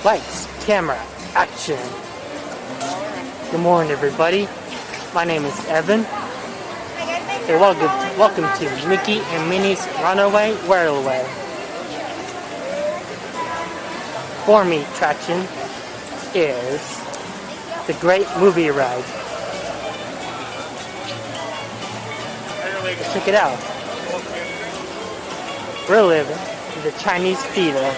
Lights, camera, action. Good morning, everybody. My name is Evan. Hey, welcome to Mickey and Minnie's Runaway Whirlaway. For me, attraction is the Great Movie Ride. Check it out. We're living in the Chinese theater.